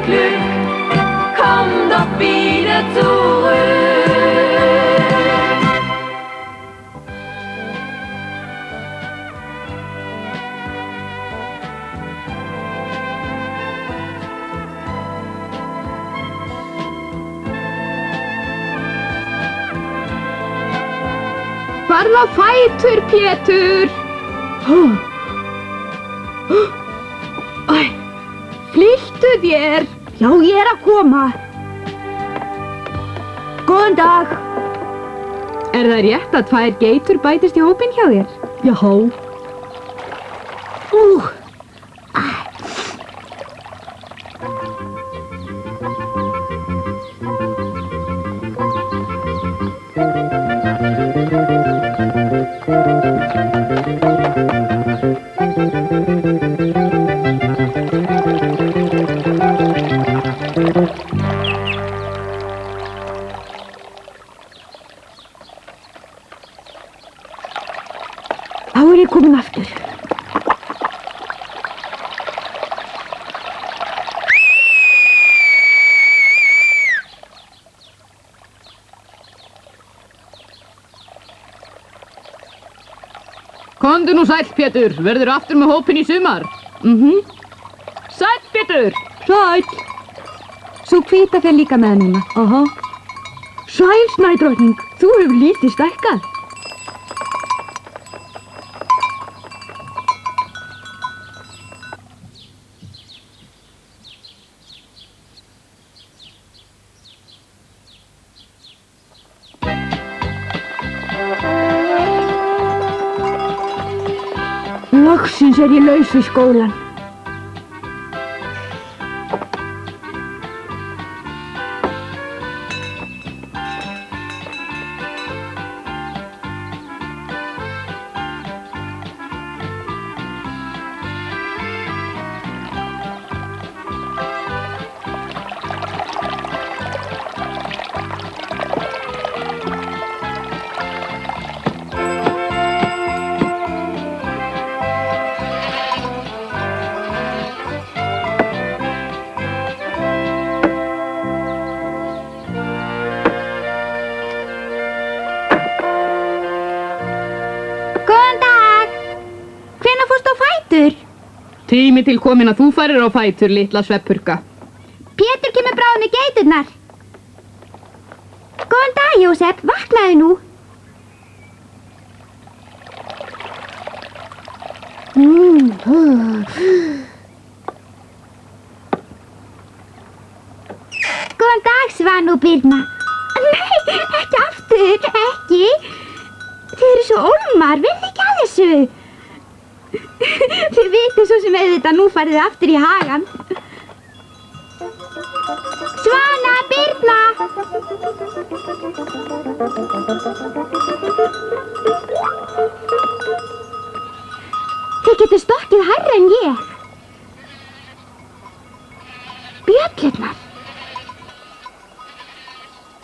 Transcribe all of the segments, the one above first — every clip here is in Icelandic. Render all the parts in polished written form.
Glück, komm doch wieder zurück. Farðu á fætur, Pétur! Æ, flýttu þér! Já, ég að koma. Góðan dag. Er það rétt að 2 geitur bætist í hópinn hjá þér? Já. Þá ég komin aftur. Komdu nú sæll, Pétur. Verður aftur með hópinn í sumar. Sæll, Pétur. Sæll. Sú hvíta fer líka með núna. Aha. Sæll, Snædrottning. Þú hefur lítið stækkað. Loksins ég laus við skólan. Tími til komin að þú farir á fætur, litla sveppurka. Pétur kemur bráðum með geiturnar. Góðan dag, Jósef. Vaknaðu nú. Góðan dag, Svan og Birna. Nei, ekki aftur, ekki. Þið eru svo ólmar, verð ekki að þessu. Þið vitið svo sem auðvitað nú farið þið aftur í hagann. Svana, Birna! Þið getur stokkið hærra en ég. Bjöllurnar.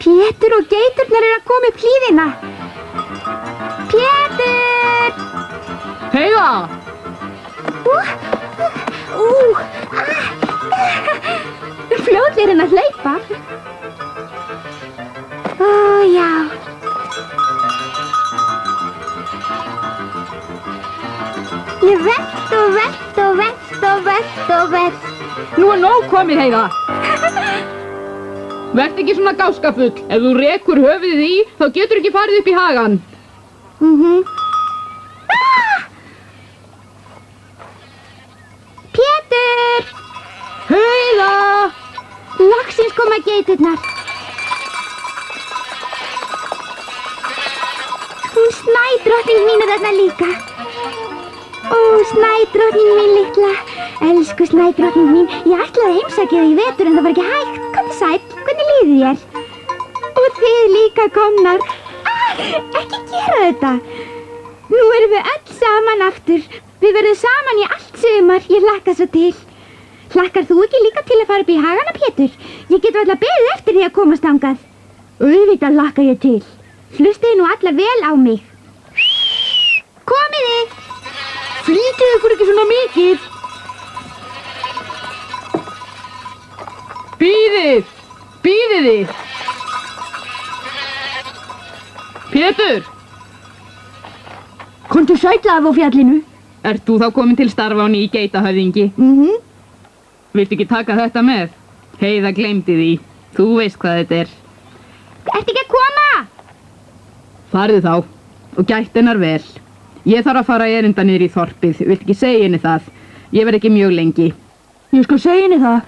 Pétur og geiturnar eru að koma upp hlíðina. Pétur! Heiða! Fljótlegir en að hlaupa. Ó, já. Ég velt og velt og velt og velt og velt. Nú nóg komið, Heiða. Verð ekki svona gáskafull. Ef þú rekur höfuðið í, þá getur ekki farið upp í hagann. Pétur! Heiða! Loksins koma geiturnar. Hún Snædrottning mín er þarna líka. Ó, Snædrottning mín litla. Elsku Snædrottning mín. Ég ætlaði að heimsækja þig í vetur en það var ekki hægt. Komdu sæll, hvernig líður þér? Og þið líka komnar. Ekki gera þetta. Nú erum við öll saman aftur. Við verðum saman í allt sumar. Ég hlakka svo til. Hlakkar þú ekki líka til að fara upp í hagana, Pétur? Ég get varla beðið eftir því að komast þangað. Auðvitað hlakka ég til. Hlustiði nú allar vel á mig. Komiði! Flýtið ykkur ekki svona mikið. þið? Pétur! Komdu sæll af á fjallinu. Ert þú þá komin til starfa á ný geitahöfðingi? Viltu ekki taka þetta með? Heiða gleymdi því. Þú veist hvað þetta er. Ertu ekki að koma? Farðu þá og gætt hennar vel. Ég þarf að fara erinda niður í þorpið. Viltu ekki segja henni það? Ég verð ekki mjög lengi. Ég skal segja henni það.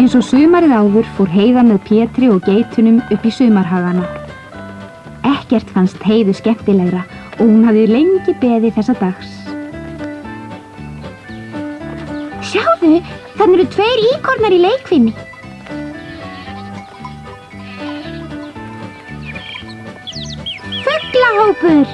Eins og sumarið áður fór Heiða með Pétri og geitunum upp í sumarhagana. Ekkert fannst Heiðu skemmtilegra og hún hafði lengi beðið þessa dags. Sjáðu, þannig eru 2 íkornar í leikfimi. Fuglahópur!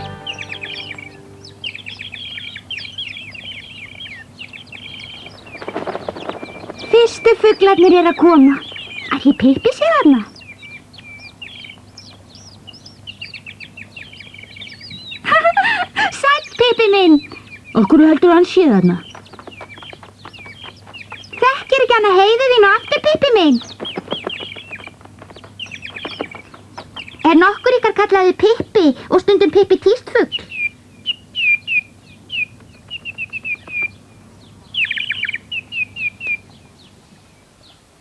Fyrstu fuglarnir eru að koma. Ætli Pippi sé þarna? Sæll, Pippi minn! Okkur heldur hann sé þarna? Þekkir ekki hana Heiðu þín aftur, Pippi minn? Er nokkur ykkar kallaði Pippi og stundum Pippi tístfugl?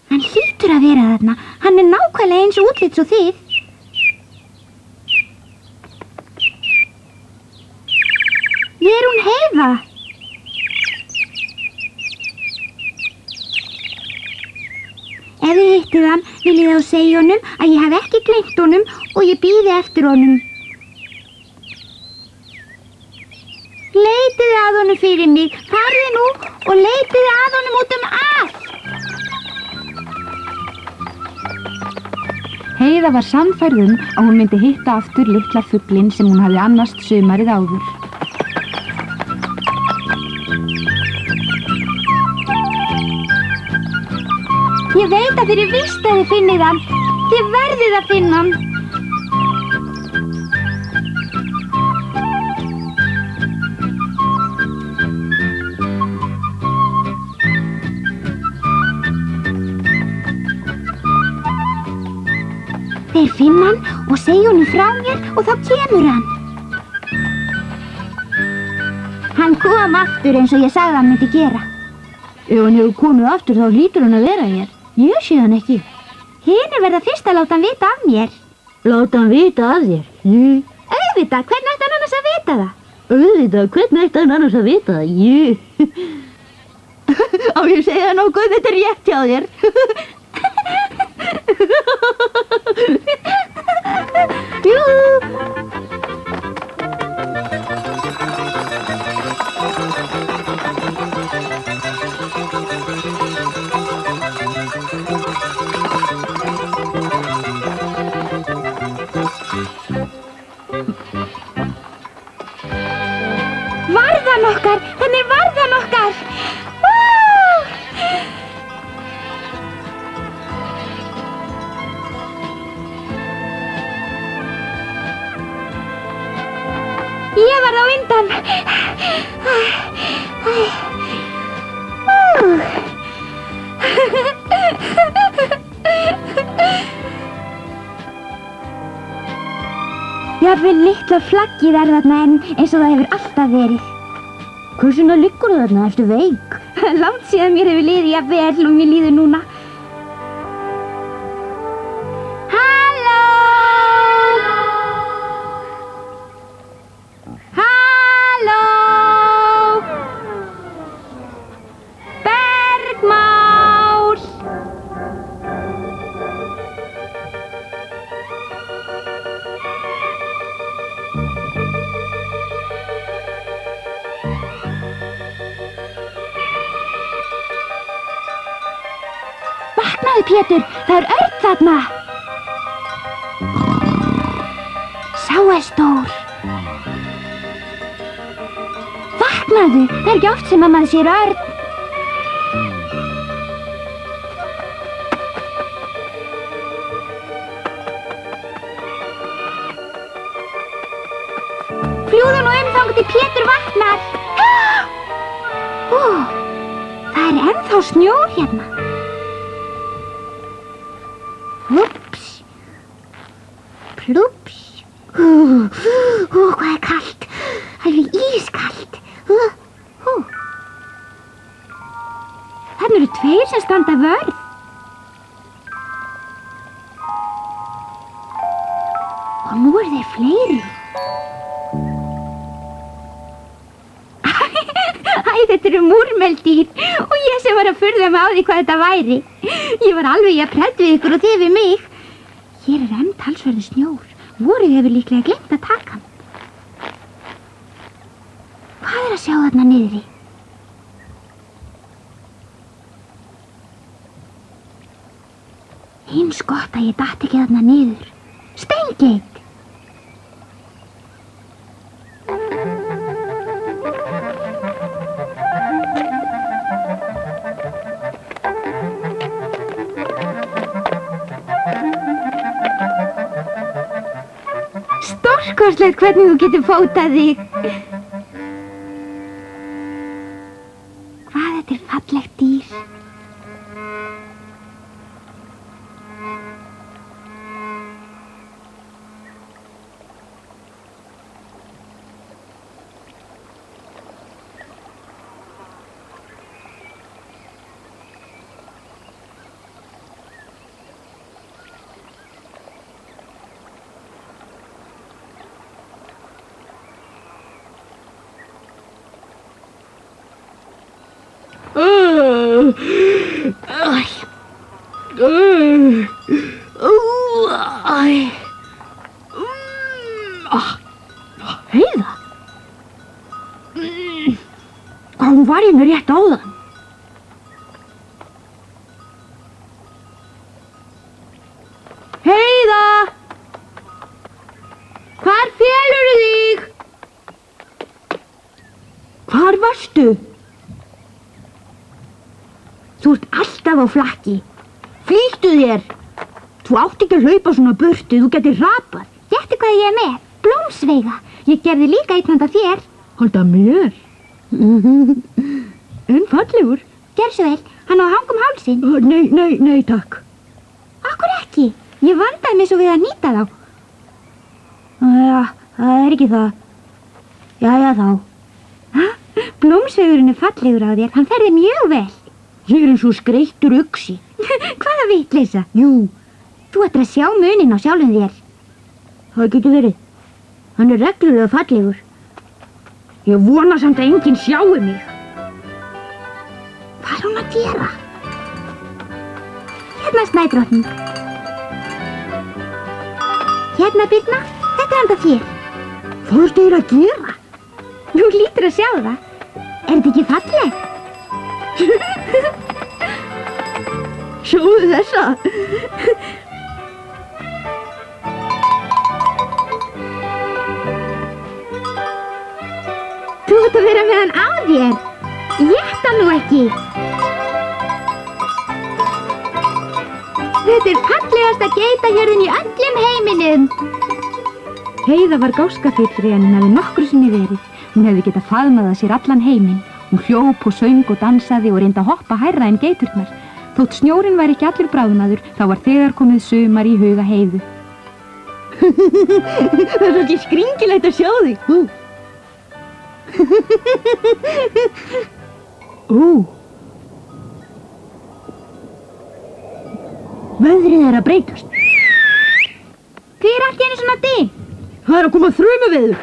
Hann hlýtur að vera þarna. Hann er nákvæmlega eins útlits og þið. Er hún Heiða? Ef þið hittið hann, vil ég þá segja honum að ég hef ekki gleymt honum og ég bíði eftir honum. Leitiði að honum fyrir mig. Farðu nú og leitiði að honum út um allt. Heiða var sannfærð að hún myndi hitta aftur litla fuglinn sem hún hafði annast sumarið áður. Ég veit að þið eru víst að þið finnið hann. Þið verðið að finna hann. Þeir finna hann og segja honum frá mér og þá kemur hann. Hann kom aftur eins og ég sagði hann myndi gera. Ef hann hefur komið aftur þá hlýtur hann að vera hér. Ég sé hann ekki. Hinir verða fyrst að láta hann vita af mér. Láta hann vita af þér? Auðvitað, hvernig ætti hann annars að vita það? Auðvitað, hvernig ætti hann annars að vita það? Á ég segja nokkuð, þetta er rétt hjá þér. Jú. Varðan okkar, þannig er varðan okkar. Ég var á undan. Jafnvel litla flaggið er þarna enn eins og það hefur alltaf verið. Hversuna liggur þarna? Ertu veik? Langt síðan mér hefur liðið jafnvel og mér líður núna. Vaknaðu, Pétur, það er Örn þarna. Sá er stór. Vaknaðu, það er ekki oft sem að maður sér Örn. Fljúðu nú þangað til Pétur vaknar. Ó, það ennþá snjór hérna. Ups. Plups. Hvað kalt. Alveg ískalt. Þarna eru tveir sem standa vörð. Og nú eru þeir fleiri. Þetta eru múrmeldýr og ég sem var að furða mig á því hvað þetta væri. Ég var alveg að predd við ykkur og þið við mig. Hér enn talsverður snjór. Vorið hefur líklega glemt að taka hann. Hvað að sjá þarna niðri? Eins gott að ég datt ekki þarna niður. Steingeit! Stórkostlegt hvernig þú getur fótað þig. Hvað þetta fallegt dýr. Heiða? Hún var hérna rétt áðan. Heiða! Hvar felurðu þig? Hvar varstu? Þú ert alltaf á flakki. Flýttu þér. Þú átt ekki að hlaupa svona burtu, þú getur rapað. Gettu hvað ég er með? Blómsveiga. Ég gerði líka einn handa þér. Handa mér? En fallegur. Gerð svo vel, hann á að hanga hálsinn. Nei, takk. Akkur ekki? Ég vandaði mig svo við að nýta þá. Já, það er ekki það. Jæja þá. Blómsveigurinn er fallegur á þér, hann ferði mjög vel. Ég er eins og skreittur uxi. Hvaða vitleysa? Jú. Þú ættir að sjá muninn á sjálfum þér. Það getur verið. Hann er reglulega fallegur. Ég vona samt að enginn sjái mig. Hvað er hún að gera? Hérna Snædrottning. Hérna Birna, þetta er handa þér. Hvað ertu að gera? Þú hlýtur að sjá það. Er þetta ekki fallegt? Sjáðu þessa. Þú ert að vera með hann á þér. Éta nú ekki. Þetta er fallegasta geitahjörðin í öllum heiminum. Heiða var gáskafyllri en hún hefði nokkru sinni verið. Hún hefði getað faðmað að sér allan heiminn. Hún hljóp og söng og dansaði og reyndi að hoppa hærra en geiturnar. Þótt snjórinn væri ekki allur bráðnaður, þá var þegar komið sumar í huga Heiðu. Það er svolítið skringilegt að sjá þig. Veðrið er að breytast. Hver er allt í einu svona dimmt? Það er að koma þrumuveður.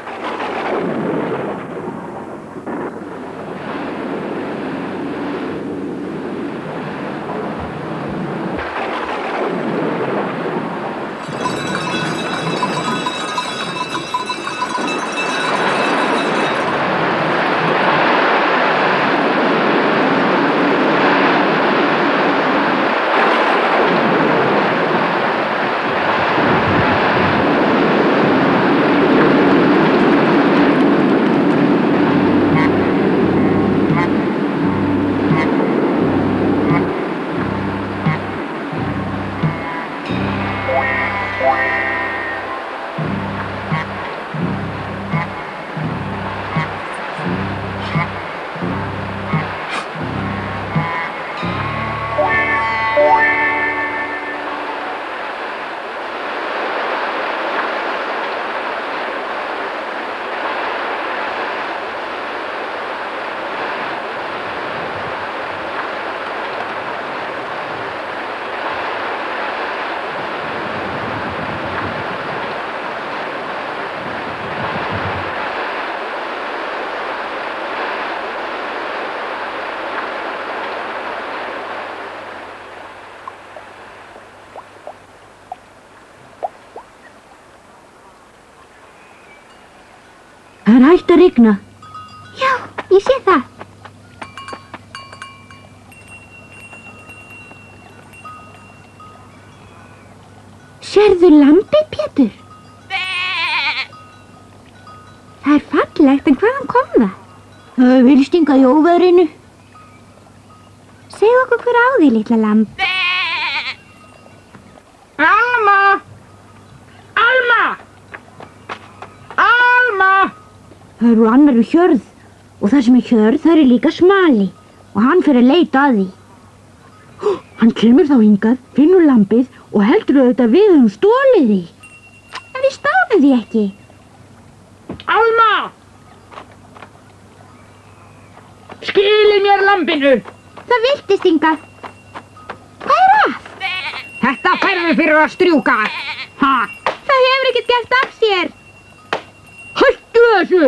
Það hægt að rigna. Já, ég sé það. Sérðu lambið, Pétur? Það fallegt, en hvaðan kom það? Það vil stinga í óveðrinu. Segðu okkur hver á því, litla lamb. Alma! Alma! Alma! Það eru annar hjörð og það sem hjörð, það líka smali og hann fer að leita að því. Hann kemur þá hingað, finnur lambið og heldur auðvitað við stólið því. En við stáðum því ekki. Alma! Skilið mér lambinu! Það viltist hingað. Hvað að? Þetta færðu fyrir að strjúka! Ha! Það hefur ekkert gert af sér. Hættu þessu!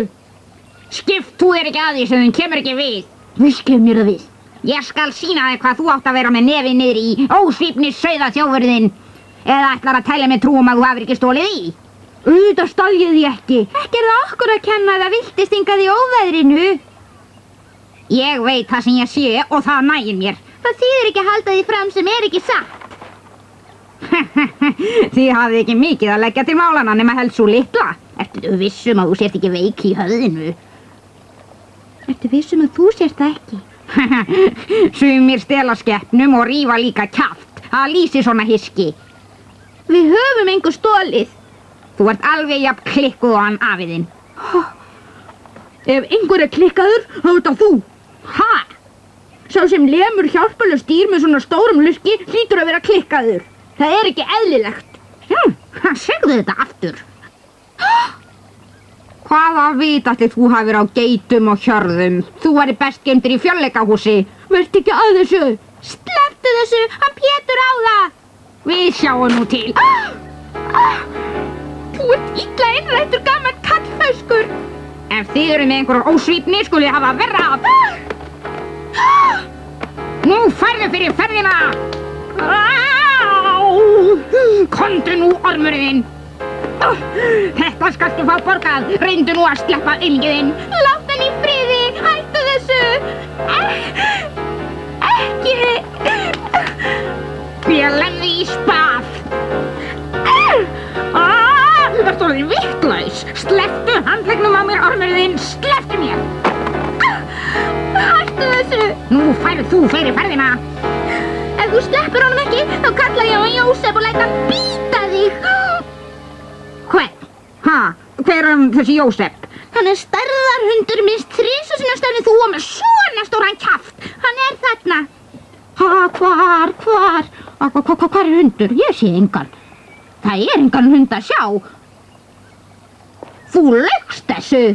Skipt þú þér ekki að því sem þinn kemur ekki við. Viss kemur það við. Ég skal sýna þér hvað þú átt að vera með nefið niður í ósvífnis sauða þjófurðinn. Eða ætlar að tæla með trúum að þú hafir ekki stólið í. Auðvitað stal ég því ekki. Ekki það okkur að kenna að það viltist hingað í óveðrinu. Ég veit það sem ég sé og það nægir mér. Það þýðir ekki að halda því fram sem ekki satt. Þið hafið ekki mikið að leggja til málana nema helst svo litla. Ertu vissum að þú sért ekki veik í höfðinu? Ertu vissum að þú sért það ekki? Sumir stela skepnum og rífa líka kjaft. Það lýsir svona hiski. Við höfum engu stólið. Þú ert alveg jafn klikkuð á hann afiðinn. Ef einhver klikkaður, þá ert það þú. Ha? Sá sem lemur hjálparlaust dýr með svona stórum lurki hlýtur að vera klikkaður. Það ekki eðlilegt. Segðu þetta aftur. Hvaða vit ætli þú hafir á geitum og hjörðum? Þú væri best geymdur í fjölleikahúsi. Vertu ekki að þessu. Slepptu þessu, hann Pétur á það. Við sjáum nú til. Þú ert illa innrættur gamall kallhauskur. Ef þið eru með einhverjar ósvífni skuli hafa verra af. Nú færðu fyrir ferðina. Komdu nú, ormurinn. Þetta skaltu fá borgað. Reyndu nú að sleppa ilgiðinn. Látt hann í friði. Hættu þessu. Ekki. Ég lemði í spað. Þú ert orðin vitlaus. Slepptu handleggnum á mér, ormurinn. Slepptu mér. Hættu þessu. Nú færðu þú fyrir ferðina. Ef þú sleppur honum ekki, þá kalla ég á Jósef og læt hann bíta þig. Hvern? Ha? Hver þessi Jósef? Hann stærðarhundur minnst 3 sinnum stærri en þú og með svona stóran kjaft. Hann þarna. Ha, hvar? Hvar hundur? Ég sé engan. Það engan hund að sjá. Þú laugst þessu.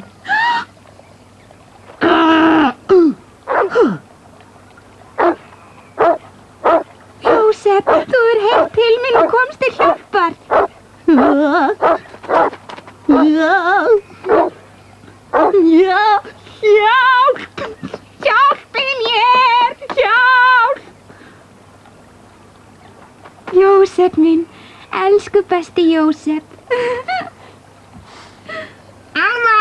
Jósef, þú heim til mín og komst til hjálpar. Hjálp! Hjálpið mér! Hjálp! Jósef minn, elsku besti Jósef. Alma!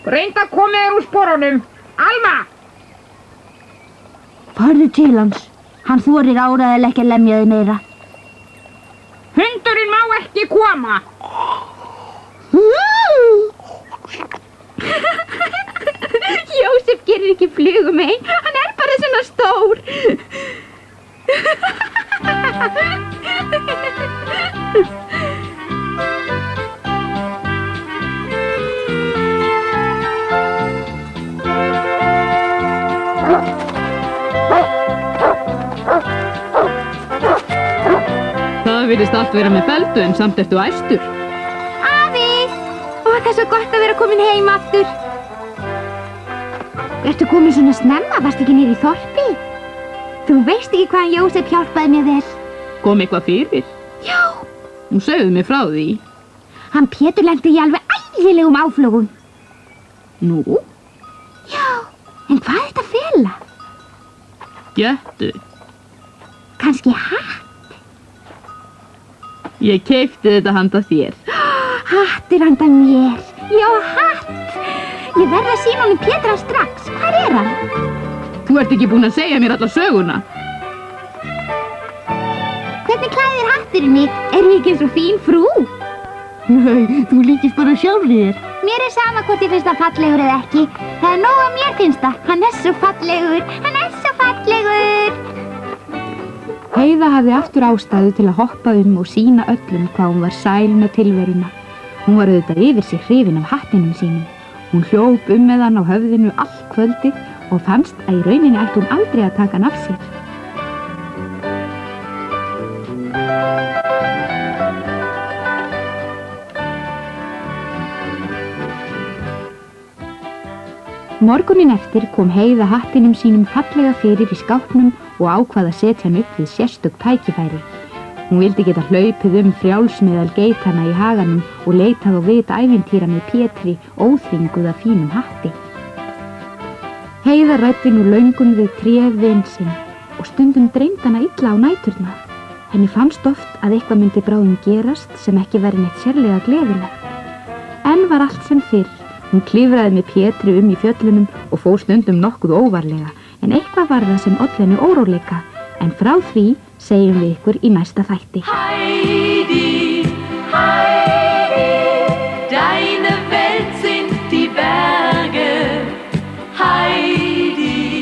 Reyndu að koma þér úr sporunum. Alma! Farðu til hans. Hann þorir áreiðilega ekki að lemja þig meira. Hundurinn má ekki koma. Jósef gerir ekki flugumein. Hann bara svona stór. Það virðist allt vera með feldu en samt ertu æstur. Afi! Ó, það er svo gott að vera komin heim aftur. Ertu komin svona snemma? Varstu ekki niður í þorpi? Þú veist ekki hvaðan Jósef hjálpaði mér vel. Kom eitthvað fyrir? Já. Nú segðu mér frá því. Hann Pétur lenti í alveg ægilegum áflogum. Nú? Já. En hvað þetta fela? Gettu. Kannski hatt? Ég keypti þetta handa þér. Hattur handa mér. Já, hatt. Ég verð að sýna honum Pétra strax. Hvar er hann? Þú ert ekki búin að segja mér alla söguna. Hvernig klæðir hatturinn mig? Er ég ekki eins og fín frú? Nei, þú líkist bara sjálfri þér. Mér er sama hvort ég finnst það fallegur eða ekki. Það er nóg að mér finnst það. Hann er svo fallegur. Hann er svo fallegur. Heiða hafði aftur ástæðu til að hoppa og sýna öllum hvað hún var sæl með tilveruna. Hún var auðvitað yfir sig hrifin af hattinum sínum. Hún hljóp með hann á höfðinu allt kvöldið og fannst að í rauninni ætti hún aldrei að taka hann af sér. Morguninn eftir kom Heiða hattinum sínum fallega fyrir í skápnum og ákvað að setja hann upp við sérstök tækifæri. Hún vildi geta hlaupið frjáls meðal geitana í haganum og leitað á vit ævintýra með Pétri óþvinguð af fínum hatti. Heiða ræddi nú löngum við tréð vin sinn og stundum dreymdi hana illa á næturnar. Henni fannst oft að eitthvað myndi bráðum gerast sem ekki væri neitt sérlega gleðilegt. En var allt sem fyrr. Hún klifraði með Pétri í fjöllunum og fór stundum nokkuð óvarlega, en eitthvað var það sem olli henni óróleika, en frá því segjum við ykkur í næsta þætti. Heidi